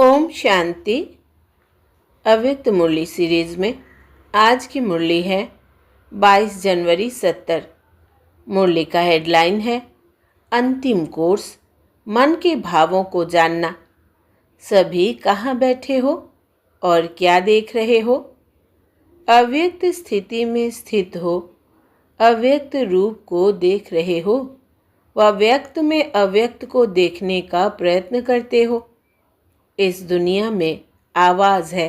ओम शांति। अव्यक्त मुरली सीरीज में आज की मुरली है 22 जनवरी 70। मुरली का हेडलाइन है अंतिम कोर्स, मन के भावों को जानना। सभी कहाँ बैठे हो और क्या देख रहे हो? अव्यक्त स्थिति में स्थित हो, अव्यक्त रूप को देख रहे हो व व्यक्त में अव्यक्त को देखने का प्रयत्न करते हो। इस दुनिया में आवाज़ है,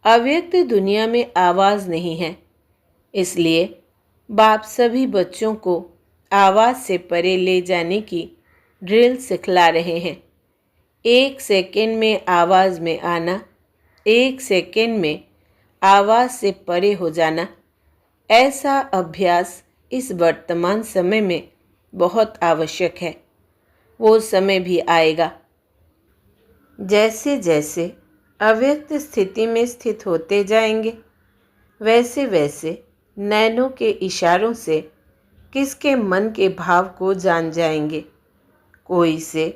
अव्यक्त दुनिया में आवाज़ नहीं है। इसलिए बाप सभी बच्चों को आवाज़ से परे ले जाने की ड्रिल सिखला रहे हैं। 1 सेकेंड में आवाज़ में आना, 1 सेकेंड में आवाज़ से परे हो जाना, ऐसा अभ्यास इस वर्तमान समय में बहुत आवश्यक है। वो समय भी आएगा। जैसे जैसे अव्यक्त स्थिति में स्थित होते जाएंगे, वैसे वैसे नैनों के इशारों से किसके मन के भाव को जान जाएंगे। कोई से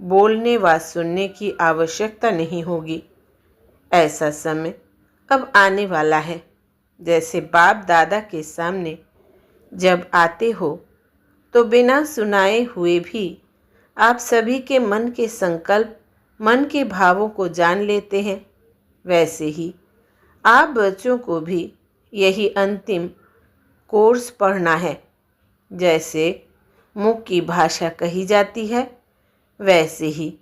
बोलने व सुनने की आवश्यकता नहीं होगी। ऐसा समय अब आने वाला है। जैसे बाप दादा के सामने जब आते हो तो बिना सुनाए हुए भी आप सभी के मन के संकल्प, मन के भावों को जान लेते हैं। वैसे ही आप बच्चों को भी यही अंतिम कोर्स पढ़ना है। जैसे मुख की भाषा कही जाती है, वैसे ही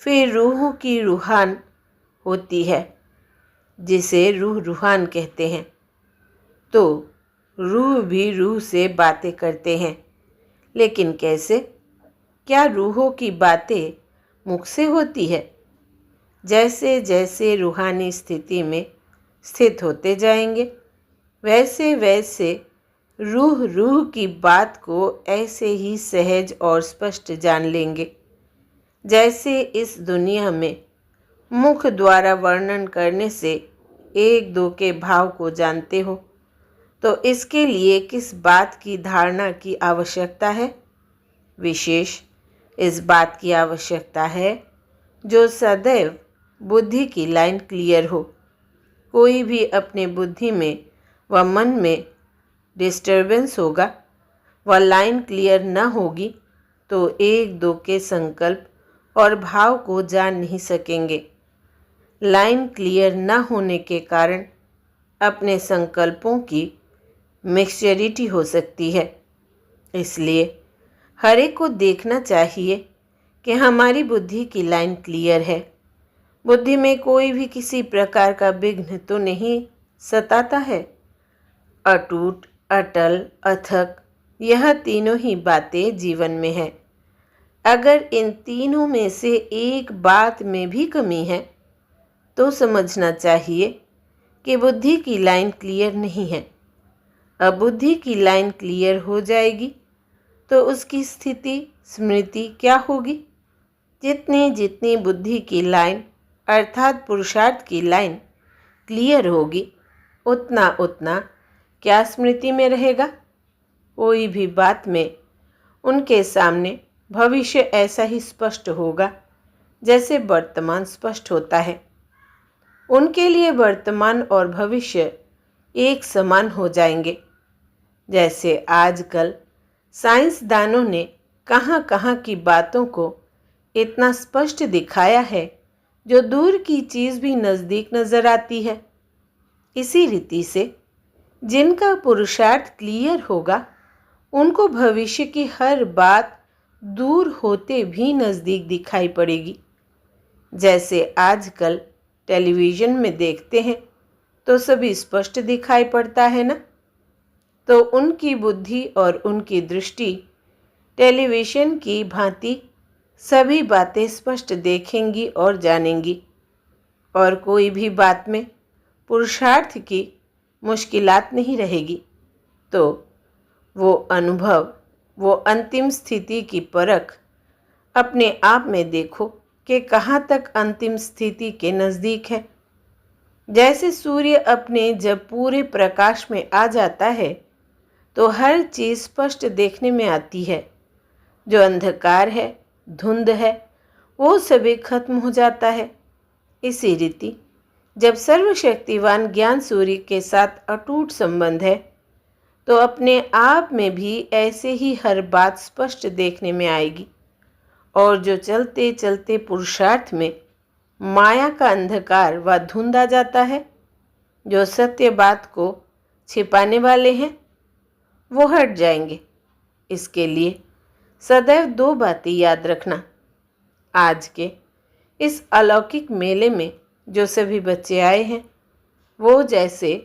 फिर रूहों की रूहान होती है, जिसे रूह रूहान कहते हैं। तो रूह भी रूह से बातें करते हैं, लेकिन कैसे? क्या रूहों की बातें मुख से होती है? जैसे जैसे रूहानी स्थिति में स्थित होते जाएंगे, वैसे वैसे रूह रूह की बात को ऐसे ही सहज और स्पष्ट जान लेंगे। जैसे इस दुनिया में मुख द्वारा वर्णन करने से एक दो के भाव को जानते हो, तो इसके लिए किस बात की धारणा की आवश्यकता है? विशेष इस बात की आवश्यकता है जो सदैव बुद्धि की लाइन क्लियर हो। कोई भी अपने बुद्धि में व मन में डिस्टर्बेंस होगा व लाइन क्लियर न होगी तो एक दो के संकल्प और भाव को जान नहीं सकेंगे। लाइन क्लियर न होने के कारण अपने संकल्पों की मिक्सचरिटी हो सकती है। इसलिए हर एक को देखना चाहिए कि हमारी बुद्धि की लाइन क्लियर है। बुद्धि में कोई भी किसी प्रकार का विघ्न तो नहीं सताता है। अटूट, अटल, अथक, यह तीनों ही बातें जीवन में है। अगर इन तीनों में से एक बात में भी कमी है तो समझना चाहिए कि बुद्धि की लाइन क्लियर नहीं है। अब बुद्धि की लाइन क्लियर हो जाएगी तो उसकी स्थिति स्मृति क्या होगी? जितनी जितनी बुद्धि की लाइन अर्थात पुरुषार्थ की लाइन क्लियर होगी, उतना उतना क्या स्मृति में रहेगा? कोई भी बात में उनके सामने भविष्य ऐसा ही स्पष्ट होगा जैसे वर्तमान स्पष्ट होता है। उनके लिए वर्तमान और भविष्य एक समान हो जाएंगे। जैसे आजकल साइंसदानों ने कहाँ कहाँ की बातों को इतना स्पष्ट दिखाया है जो दूर की चीज़ भी नज़दीक नज़र आती है। इसी रीति से जिनका पुरुषार्थ क्लियर होगा, उनको भविष्य की हर बात दूर होते भी नज़दीक दिखाई पड़ेगी। जैसे आजकल टेलीविज़न में देखते हैं तो सभी स्पष्ट दिखाई पड़ता है ना। तो उनकी बुद्धि और उनकी दृष्टि टेलीविज़न की भांति सभी बातें स्पष्ट देखेंगी और जानेंगी, और कोई भी बात में पुरुषार्थ की मुश्किलात नहीं रहेगी। तो वो अनुभव, वो अंतिम स्थिति की परख अपने आप में देखो कि कहाँ तक अंतिम स्थिति के नज़दीक है। जैसे सूर्य अपने जब पूरे प्रकाश में आ जाता है तो हर चीज़ स्पष्ट देखने में आती है। जो अंधकार है, धुंध है, वो सभी खत्म हो जाता है। इसी रीति जब सर्वशक्तिवान ज्ञान सूर्य के साथ अटूट संबंध है तो अपने आप में भी ऐसे ही हर बात स्पष्ट देखने में आएगी। और जो चलते चलते पुरुषार्थ में माया का अंधकार व धुंध आ जाता है, जो सत्य बात को छिपाने वाले हैं, वो हट जाएंगे। इसके लिए सदैव दो बातें याद रखना। आज के इस अलौकिक मेले में जो सभी बच्चे आए हैं, वो जैसे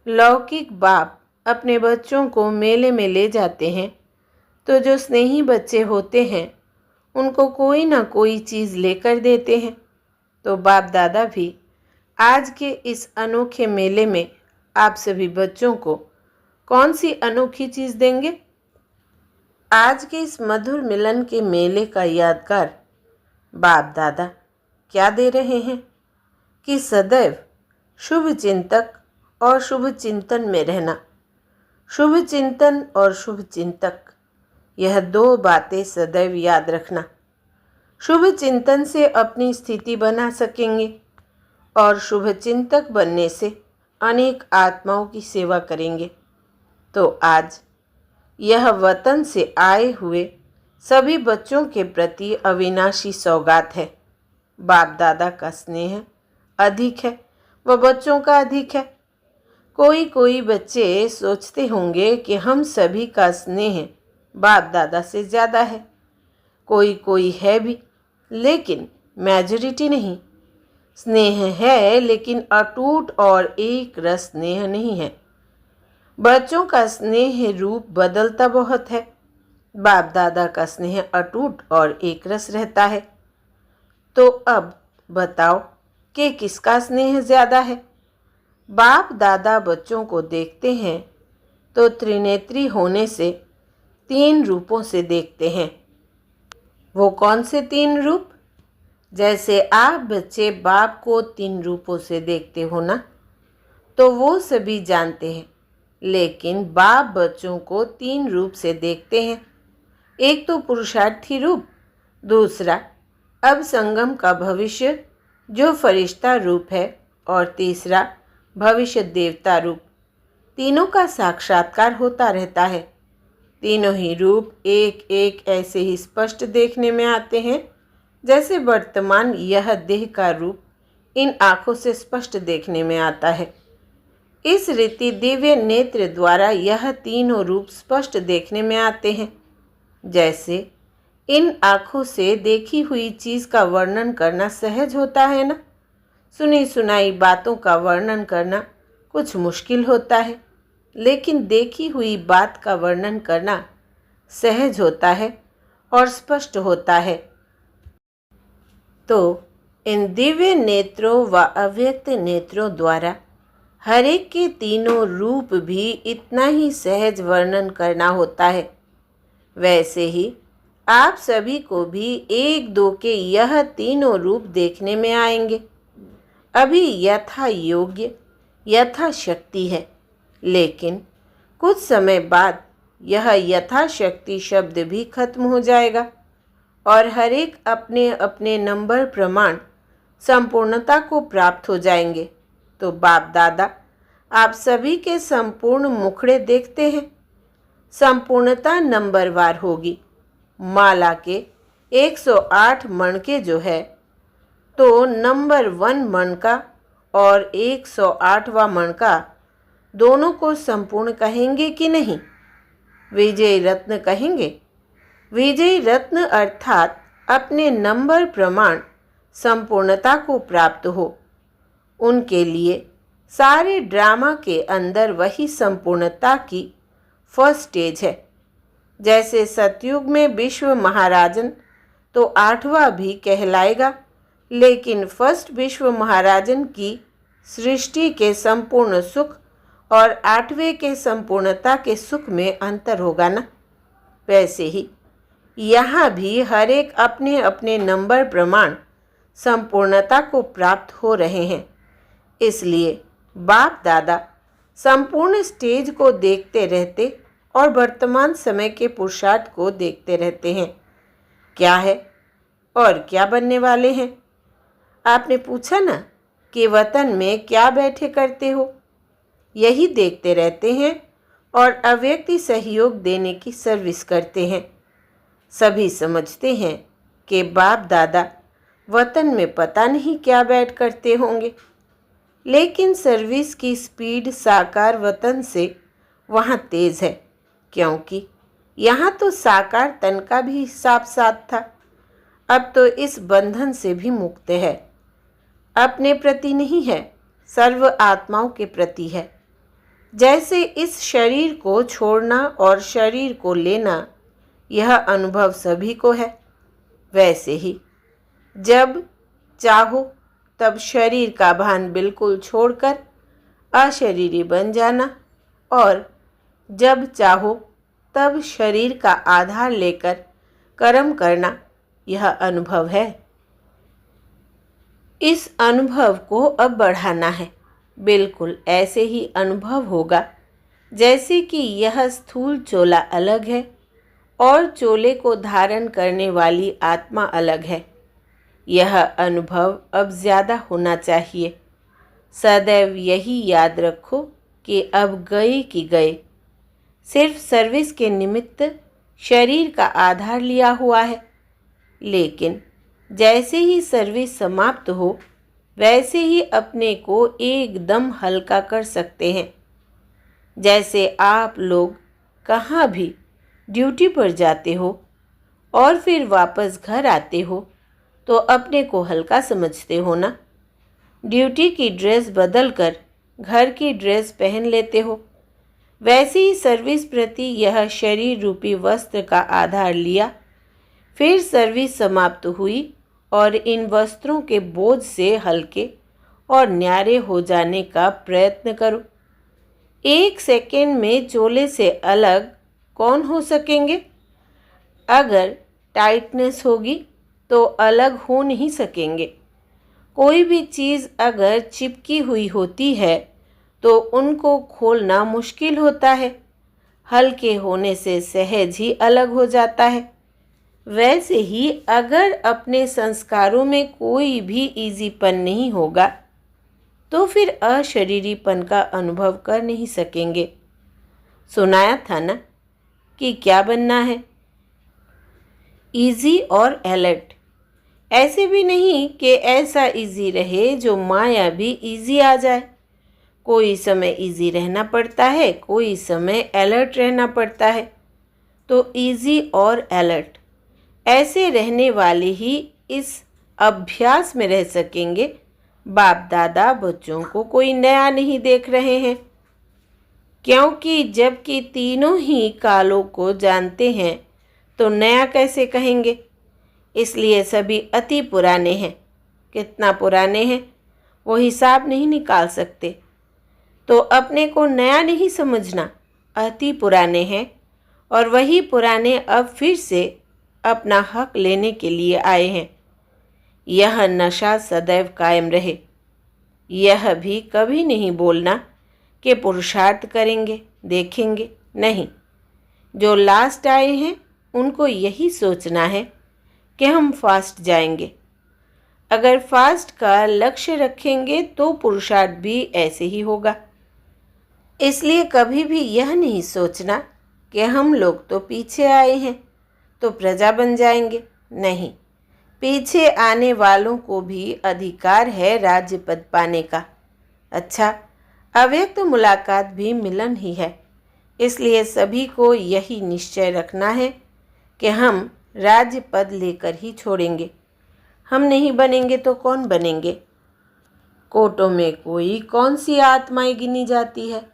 लौकिक बाप अपने बच्चों को मेले में ले जाते हैं, तो जो स्नेही बच्चे होते हैं उनको कोई ना कोई चीज़ लेकर देते हैं। तो बाप दादा भी आज के इस अनोखे मेले में आप सभी बच्चों को कौन सी अनोखी चीज़ देंगे? आज के इस मधुर मिलन के मेले का यादगार बाप दादा क्या दे रहे हैं कि सदैव शुभ चिंतक और शुभ चिंतन में रहना। शुभ चिंतन और शुभ चिंतक, यह दो बातें सदैव याद रखना। शुभ चिंतन से अपनी स्थिति बना सकेंगे और शुभ चिंतक बनने से अनेक आत्माओं की सेवा करेंगे। तो आज यह वतन से आए हुए सभी बच्चों के प्रति अविनाशी सौगात है। बाप दादा का स्नेह अधिक है व बच्चों का अधिक है। कोई बच्चे सोचते होंगे कि हम सभी का स्नेह बाप दादा से ज़्यादा है। कोई है भी, लेकिन मेजॉरिटी नहीं। स्नेह है लेकिन अटूट और एक रस स्नेह नहीं है। बच्चों का स्नेह रूप बदलता बहुत है। बाप दादा का स्नेह अटूट और एक रस रहता है। तो अब बताओ कि किसका स्नेह ज़्यादा है? बाप दादा बच्चों को देखते हैं तो त्रिनेत्री होने से 3 रूपों से देखते हैं। वो कौन से 3 रूप? जैसे आप बच्चे बाप को 3 रूपों से देखते हो ना, तो वो सभी जानते हैं। लेकिन बाप बच्चों को 3 रूप से देखते हैं। एक तो पुरुषार्थी रूप, दूसरा अब संगम का भविष्य जो फरिश्ता रूप है, और तीसरा भविष्य देवता रूप। तीनों का साक्षात्कार होता रहता है। तीनों ही रूप एक एक ऐसे ही स्पष्ट देखने में आते हैं जैसे वर्तमान यह देह का रूप इन आँखों से स्पष्ट देखने में आता है। इस रीति दिव्य नेत्र द्वारा यह तीनों रूप स्पष्ट देखने में आते हैं। जैसे इन आँखों से देखी हुई चीज़ का वर्णन करना सहज होता है ना, सुनी सुनाई बातों का वर्णन करना कुछ मुश्किल होता है, लेकिन देखी हुई बात का वर्णन करना सहज होता है और स्पष्ट होता है। तो इन दिव्य नेत्रों व अव्यक्त नेत्रों द्वारा हर एक के तीनों रूप भी इतना ही सहज वर्णन करना होता है। वैसे ही आप सभी को भी 1-2 के यह तीनों रूप देखने में आएंगे। अभी यथा योग्य यथाशक्ति है, लेकिन कुछ समय बाद यह यथाशक्ति शब्द भी खत्म हो जाएगा और हर एक अपने अपने नंबर प्रमाण संपूर्णता को प्राप्त हो जाएंगे। तो बाप दादा आप सभी के संपूर्ण मुखड़े देखते हैं। संपूर्णता नंबरवार होगी। माला के 108 मणके जो है, तो नंबर 1 मणका और 108वां मणका दोनों को संपूर्ण कहेंगे कि नहीं? विजय रत्न कहेंगे। विजय रत्न अर्थात अपने नंबर प्रमाण संपूर्णता को प्राप्त हो। उनके लिए सारे ड्रामा के अंदर वही संपूर्णता की फर्स्ट स्टेज है। जैसे सतयुग में विश्व महाराजन तो 8वां भी कहलाएगा, लेकिन फर्स्ट विश्व महाराजन की सृष्टि के संपूर्ण सुख और 8वें के संपूर्णता के सुख में अंतर होगा ना। वैसे ही यहाँ भी हर एक अपने अपने नंबर प्रमाण संपूर्णता को प्राप्त हो रहे हैं। इसलिए बाप दादा संपूर्ण स्टेज को देखते रहते और वर्तमान समय के पुरुषार्थ को देखते रहते हैं। क्या है और क्या बनने वाले हैं? आपने पूछा ना। कि वतन में क्या बैठे करते हो, यही देखते रहते हैं और अव्यक्त सहयोग देने की सर्विस करते हैं। सभी समझते हैं कि बाप दादा वतन में पता नहीं क्या बैठ करते होंगे, लेकिन सर्विस की स्पीड साकार वतन से वहाँ तेज़ है, क्योंकि यहाँ तो साकार तन का भी हिसाब साथ था। अब तो इस बंधन से भी मुक्त है। अपने प्रति नहीं है, सर्व आत्माओं के प्रति है। जैसे इस शरीर को छोड़ना और शरीर को लेना यह अनुभव सभी को है, वैसे ही जब चाहो तब शरीर का भान बिल्कुल छोड़कर अशरीरी बन जाना और जब चाहो तब शरीर का आधार लेकर कर्म करना, यह अनुभव है। इस अनुभव को अब बढ़ाना है। बिल्कुल ऐसे ही अनुभव होगा जैसे कि यह स्थूल चोला अलग है और चोले को धारण करने वाली आत्मा अलग है। यह अनुभव अब ज़्यादा होना चाहिए। सदैव यही याद रखो कि अब गए कि गए, सिर्फ सर्विस के निमित्त शरीर का आधार लिया हुआ है। लेकिन जैसे ही सर्विस समाप्त हो वैसे ही अपने को एकदम हल्का कर सकते हैं। जैसे आप लोग कहाँ भी ड्यूटी पर जाते हो और फिर वापस घर आते हो तो अपने को हल्का समझते हो ना। ड्यूटी की ड्रेस बदल कर घर की ड्रेस पहन लेते हो, वैसे ही सर्विस प्रति यह शरीर रूपी वस्त्र का आधार लिया। फिर सर्विस समाप्त हुई और इन वस्त्रों के बोझ से हल्के और न्यारे हो जाने का प्रयत्न करो। 1 सेकेंड में चोले से अलग कौन हो सकेंगे? अगर टाइटनेस होगी तो अलग हो नहीं सकेंगे। कोई भी चीज़ अगर चिपकी हुई होती है तो उनको खोलना मुश्किल होता है। हल्के होने से सहज ही अलग हो जाता है। वैसे ही अगर अपने संस्कारों में कोई भी ईजीपन नहीं होगा तो फिर अशरीरीपन का अनुभव कर नहीं सकेंगे। सुनाया था ना कि क्या बनना है, इजी और अलर्ट। ऐसे भी नहीं कि ऐसा इजी रहे जो माया भी इजी आ जाए। कोई समय इजी रहना पड़ता है, कोई समय अलर्ट रहना पड़ता है। तो इजी और अलर्ट ऐसे रहने वाले ही इस अभ्यास में रह सकेंगे। बाप दादा बच्चों को कोई नया नहीं देख रहे हैं, क्योंकि जबकि तीनों ही कालों को जानते हैं तो नया कैसे कहेंगे। इसलिए सभी अति पुराने हैं। कितना पुराने हैं वो हिसाब नहीं निकाल सकते। तो अपने को नया नहीं समझना, अति पुराने हैं और वही पुराने अब फिर से अपना हक लेने के लिए आए हैं। यह नशा सदैव कायम रहे। यह भी कभी नहीं बोलना कि पुरुषार्थ करेंगे, देखेंगे, नहीं। जो लास्ट आए हैं उनको यही सोचना है कि हम फास्ट जाएंगे। अगर फास्ट का लक्ष्य रखेंगे तो पुरुषार्थ भी ऐसे ही होगा। इसलिए कभी भी यह नहीं सोचना कि हम लोग तो पीछे आए हैं तो प्रजा बन जाएंगे, नहीं। पीछे आने वालों को भी अधिकार है राज्य पद पाने का। अच्छा, अव्यक्त मुलाकात भी मिलन ही है। इसलिए सभी को यही निश्चय रखना है कि हम राज्य पद लेकर ही छोड़ेंगे। हम नहीं बनेंगे तो कौन बनेंगे? कोटों में कोई कौन सी आत्माएं गिनी जाती है?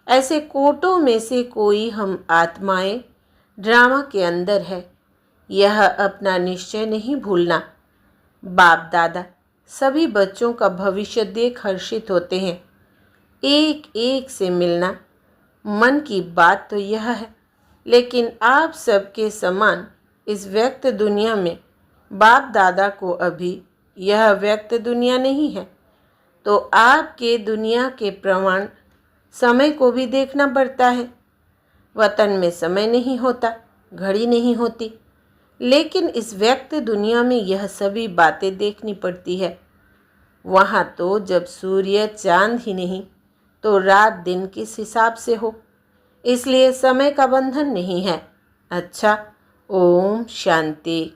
ऐसे कोटों में से कोई हम आत्माएं ड्रामा के अंदर है। यह अपना निश्चय नहीं भूलना। बाप दादा सभी बच्चों का भविष्य देख हर्षित होते हैं। एक एक से मिलना। मन की बात तो यह है, लेकिन आप सबके समान इस व्यक्त दुनिया में बाप दादा को अभी यह व्यक्त दुनिया नहीं है। तो आपके दुनिया के प्रमाण समय को भी देखना पड़ता है। वतन में समय नहीं होता, घड़ी नहीं होती, लेकिन इस व्यक्त दुनिया में यह सभी बातें देखनी पड़ती है। वहाँ तो जब सूर्य चांद ही नहीं तो रात दिन किस हिसाब से हो, इसलिए समय का बंधन नहीं है। अच्छा, ओम शांति।